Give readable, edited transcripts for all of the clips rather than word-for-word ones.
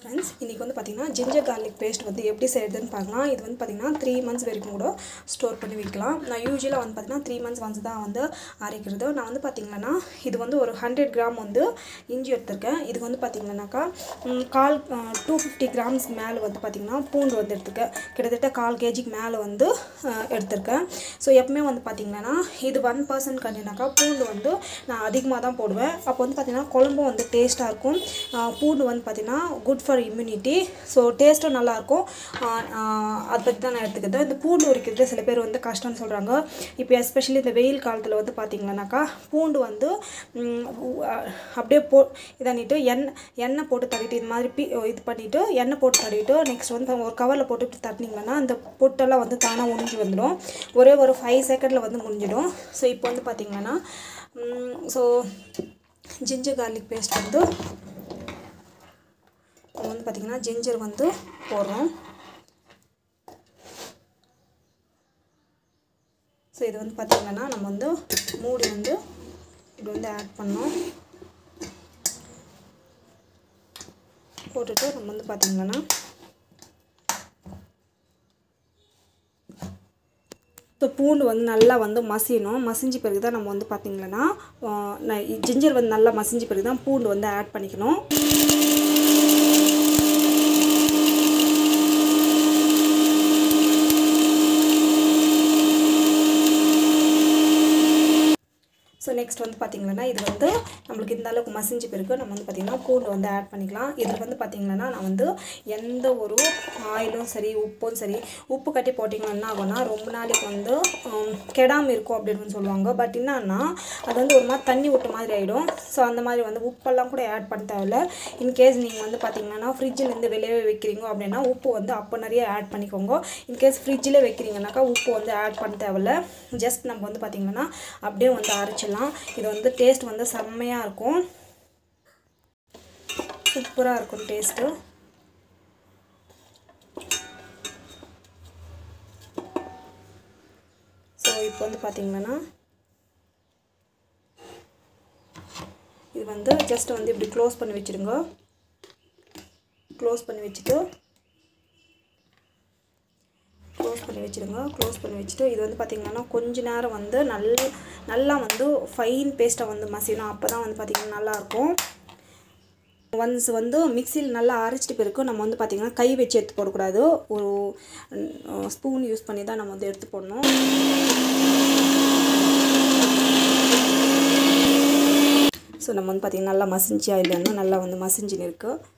Friends, இன்றைக்கி வந்து பார்த்திங்கன்னா ஜிஞ்சர் கார்லிக் பேஸ்ட் வந்து எப்படி செய்கிறதுன்னு பார்க்கலாம். இது வந்து பார்த்திங்கன்னா 3 months வரைக்கும் கூட ஸ்டோர் பண்ணி வைக்கலாம். நான் யூஸ்வலாக வந்து பார்த்திங்கன்னா 3 months ஒன்ஸ் தான் வந்து அரைக்கிறது. நான் வந்து பார்த்திங்கன்னா இது வந்து ஒரு 100 கிராம் வந்து இஞ்சி எடுத்திருக்கேன். இதுக்கு வந்து பார்த்திங்கன்னாக்கா 250 கிராம்ஸ் மேலே வந்து பார்த்திங்கன்னா பூண்டு வந்து எடுத்துருக்கேன். கிட்டத்தட்ட 1/4 kg மேலே வந்து எடுத்திருக்கேன். ஸோ எப்பவுமே வந்து பார்த்திங்கன்னா இது 1% கண்டினாக்கா பூண்டு வந்து நான் அதிகமாக தான் போடுவேன். அப்போ வந்து பார்த்திங்கன்னா குழம்பும் வந்து டேஸ்ட்டாக இருக்கும். பூண்டு வந்து பார்த்திங்கன்னா குட் ஃபார் இம்யூனிட்டி. ஸோ டேஸ்ட்டும் நல்லாயிருக்கும். அதை பற்றி தான் நான் எடுத்துக்கிட்டேன். இந்த பூண்டு உரிக்கிறது சில பேர் வந்து கஷ்டம்னு சொல்கிறாங்க. இப்போ எஸ்பெஷலி இந்த வெயில் காலத்தில் வந்து பார்த்திங்கன்னாக்கா பூண்டு வந்து அப்படியே இதானிட்டு எண்ணெய் போட்டு தடவிட்டு இது மாதிரி இது பண்ணிவிட்டு எண்ணெய் போட்டு தடவிட்டு நெக்ஸ்ட் வந்து ஒரு கவரில் போட்டு இப்படி தட்டினீங்கன்னா அந்த பொட்டெல்லாம் வந்து தானாக முடிஞ்சு வந்துடும். ஒரே ஒரு 5 செகண்டில் வந்து முடிஞ்சிடும். ஸோ இப்போ வந்து பார்த்திங்கன்னா ஜிஞ்சர் கார்லிக் பேஸ்ட் வந்து பார்த்திங்கன்னா ஜிஞ்சர் வந்து போடுறோம். ஸோ இது வந்து பார்த்திங்கன்னா நம்ம வந்து மூடி வந்து இது வந்து ஆட் பண்ணோம். போட்டுட்டு நம்ம வந்து பார்த்திங்கன்னா இப்போ பூண்டு வந்து நல்லா வந்து மசியணும். மசிஞ்சு பிறகு தான் நம்ம வந்து பார்த்திங்கன்னா ஜிஞ்சர் வந்து நல்லா மசிஞ்சு பிறகு தான் பூண்டு வந்து ஆட் பண்ணிக்கணும். ஸோ நெக்ஸ்ட் வந்து பார்த்திங்கன்னா இது வந்து நம்மளுக்கு இந்த அளவுக்கு மசிஞ்சு பிறகு நம்ம வந்து பார்த்திங்கன்னா பூண்டு வந்து ஆட் பண்ணிக்கலாம். இதில் வந்து பார்த்திங்கன்னா நான் வந்து எந்த ஒரு ஆயிலும் சரி உப்பும் சரி உப்பு கட்டி போட்டிங்கன்னா என்ன ஆகும்னா ரொம்ப நாளைக்கு வந்து கெடாமல் இருக்கும் அப்படின்னு சொல்லுவாங்க. பட் என்னன்னா அது வந்து ஒரு மாதிரி தண்ணி விட்ட மாதிரி ஆகிடும். ஸோ அந்த மாதிரி வந்து உப்பெல்லாம் கூட ஆட் பண்ண தேவையில்ல. இன்கேஸ் நீங்கள் வந்து பார்த்திங்கன்னா ஃப்ரிட்ஜிலேருந்து வெளியே வைக்கிறீங்க அப்படின்னா உப்பு வந்து அப்போ நிறைய ஆட் பண்ணிக்கோங்க. இன்கேஸ் ஃப்ரிட்ஜில் வைக்கிறீங்கனாக்கா உப்பு வந்து ஆட் பண்ண தேவையில்ல. ஜஸ்ட் நம்ம வந்து பார்த்திங்கன்னா அப்படியே வந்து அரைச்சிடலாம். இது வந்து டேஸ்ட் வந்து செம்மையாக இருக்கும். சூப்பராக இருக்கும் டேஸ்ட்டு. ஸோ இப்போ வந்து பார்த்திங்கன்னா இது வந்து ஜஸ்ட் வந்து இப்படி க்ளோஸ் பண்ணி வச்சுடுங்க. க்ளோஸ் பண்ணி வச்சுட்டு இது வந்து பார்த்திங்கன்னா கொஞ்ச நேரம் வந்து நல்லா வந்து ஃபைன் பேஸ்ட்டாக வந்து மசியணும். அப்போ தான் வந்து பார்த்திங்கன்னா நல்லாயிருக்கும். ஒன்ஸ் வந்து மிக்சியில் நல்லா அரைச்சிட்டு பிறகு நம்ம வந்து பார்த்திங்கன்னா கை வச்சு எடுத்து போடக்கூடாது. ஒரு ஸ்பூன் யூஸ் பண்ணி தான் நம்ம வந்து எடுத்து போடணும். ஸோ நம்ம வந்து பார்த்திங்கன்னா நல்லா மசிஞ்சா இல்லைன்னா நல்லா வந்து மசிஞ்சுன்னு இருக்குது.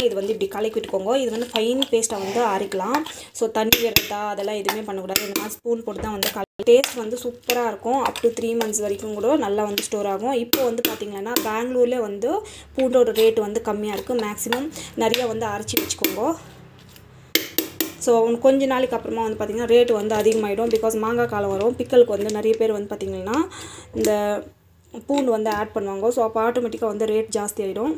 இது வந்து இப்படி கலக்கி விட்டுக்கோங்க. இது வந்து ஃபைன் பேஸ்ட்டாக வந்து அரைக்கலாம். ஸோ தண்ணி விடுறதா அதெல்லாம் எதுவுமே பண்ணக்கூடாது. இந்த மாதிரி ஸ்பூன் போட்டு தான் வந்து டேஸ்ட் வந்து சூப்பராக இருக்கும். அப் டு 3 months வரைக்கும் கூட நல்லா வந்து ஸ்டோர் ஆகும். இப்போ வந்து பார்த்திங்கன்னா பெங்களூரில் வந்து பூண்டோட ரேட்டு வந்து கம்மியாக இருக்குது. மேக்ஸிமம் நிறையா வந்து அரைச்சி வச்சுக்கோங்க. ஸோ கொஞ்ச நாளைக்கு அப்புறமா வந்து பார்த்திங்கன்னா ரேட்டு வந்து அதிகமாகிடும். பிகாஸ் மாங்காய் காலம் வரும். பிக்கலுக்கு வந்து நிறைய பேர் வந்து பார்த்திங்கன்னா இந்த பூண்டு வந்து ஆட் பண்ணுவாங்க. ஸோ அப்போ ஆட்டோமேட்டிக்காக வந்து ரேட் ஜாஸ்தி ஆகிடும்.